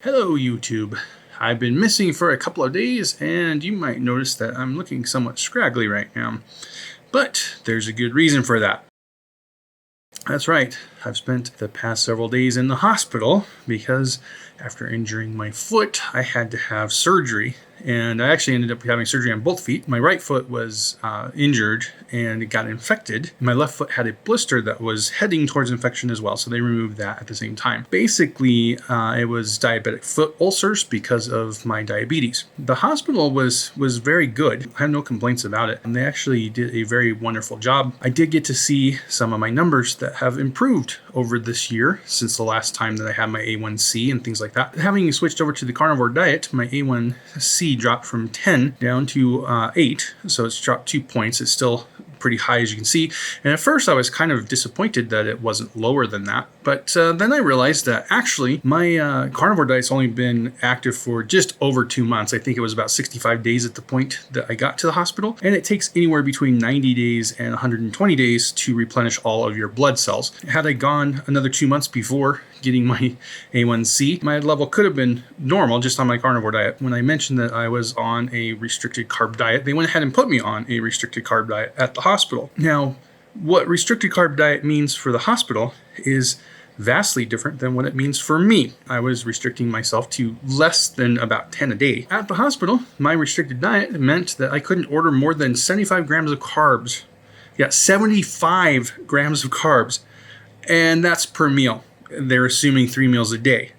Hello YouTube. I've been missing for a couple of days and you might notice that I'm looking somewhat scraggly right now. But there's a good reason for that. That's right, I've spent the past several days in the hospital because after injuring my foot, I had to have surgery. And I actually ended up having surgery on both feet. My right foot was injured and it got infected. My left foot had a blister that was heading towards infection as well, so they removed that at the same time. Basically, it was diabetic foot ulcers because of my diabetes. The hospital was very good. I have no complaints about it, and they actually did a very wonderful job. I did get to see some of my numbers that have improved over this year since the last time that I had my A1C and things like that. Having switched over to the carnivore diet, my A1C dropped from 10 down to 8, so it's dropped 2 points. It's still pretty high, as you can see, and at first I was kind of disappointed that it wasn't lower than that, but then I realized that actually my carnivore diet's only been active for just over 2 months. I think it was about 65 days at the point that I got to the hospital, and it takes anywhere between 90 days and 120 days to replenish all of your blood cells. Had I gone another 2 months before getting my A1C, my level could have been normal just on my carnivore diet. When I mentioned that I was on a restricted carb diet, they went ahead and put me on a restricted carb diet at the hospital. Now, what restricted carb diet means for the hospital is vastly different than what it means for me. I was restricting myself to less than about 10 a day. At the hospital, my restricted diet meant that I couldn't order more than 75 grams of carbs. Yeah, 75 grams of carbs. And that's per meal. They're assuming 3 meals a day.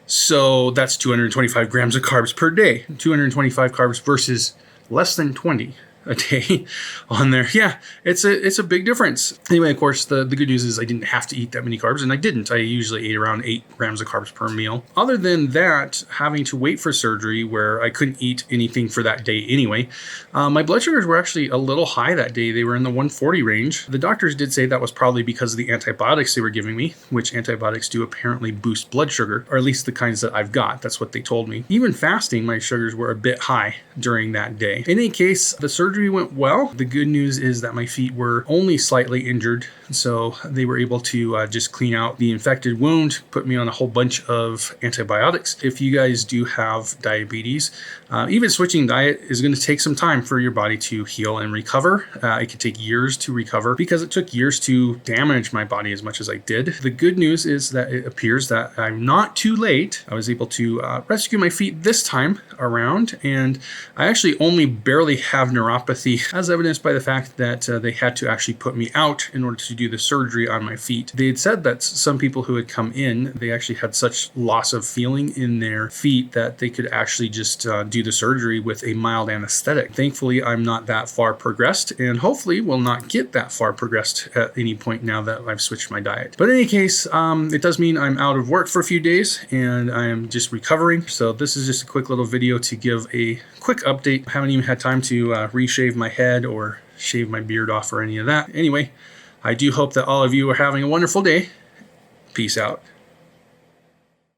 So that's 225 grams of carbs per day. 225 carbs versus less than 20 a day on there. Yeah, it's a big difference. Anyway, of course, the good news is I didn't have to eat that many carbs, and I didn't. I usually ate around 8 grams of carbs per meal. Other than that, having to wait for surgery where I couldn't eat anything for that day anyway, my blood sugars were actually a little high that day. They were in the 140 range. The doctors did say that was probably because of the antibiotics they were giving me, which antibiotics do apparently boost blood sugar, or at least the kinds that I've got. That's what they told me. Even fasting, my sugars were a bit high during that day. In any case, the surgery went well. The good news is that my feet were only slightly injured, so they were able to just clean out the infected wound, put me on a whole bunch of antibiotics. If you guys do have diabetes, even switching diet is going to take some time for your body to heal and recover. It could take years to recover because it took years to damage my body as much as I did. The good news is that it appears that I'm not too late. I was able to rescue my feet this time around, and I actually only barely have neuropathy, as evidenced by the fact that they had to actually put me out in order to do the surgery on my feet. They had said that some people who had come in, they actually had such loss of feeling in their feet that they could actually just do the surgery with a mild anesthetic. Thankfully, I'm not that far progressed, and hopefully will not get that far progressed at any point now that I've switched my diet. But in any case, it does mean I'm out of work for a few days and I am just recovering. So this is just a quick little video to give a quick update. I haven't even had time to reshave my head or shave my beard off or any of that. Anyway, I do hope that all of you are having a wonderful day. Peace out.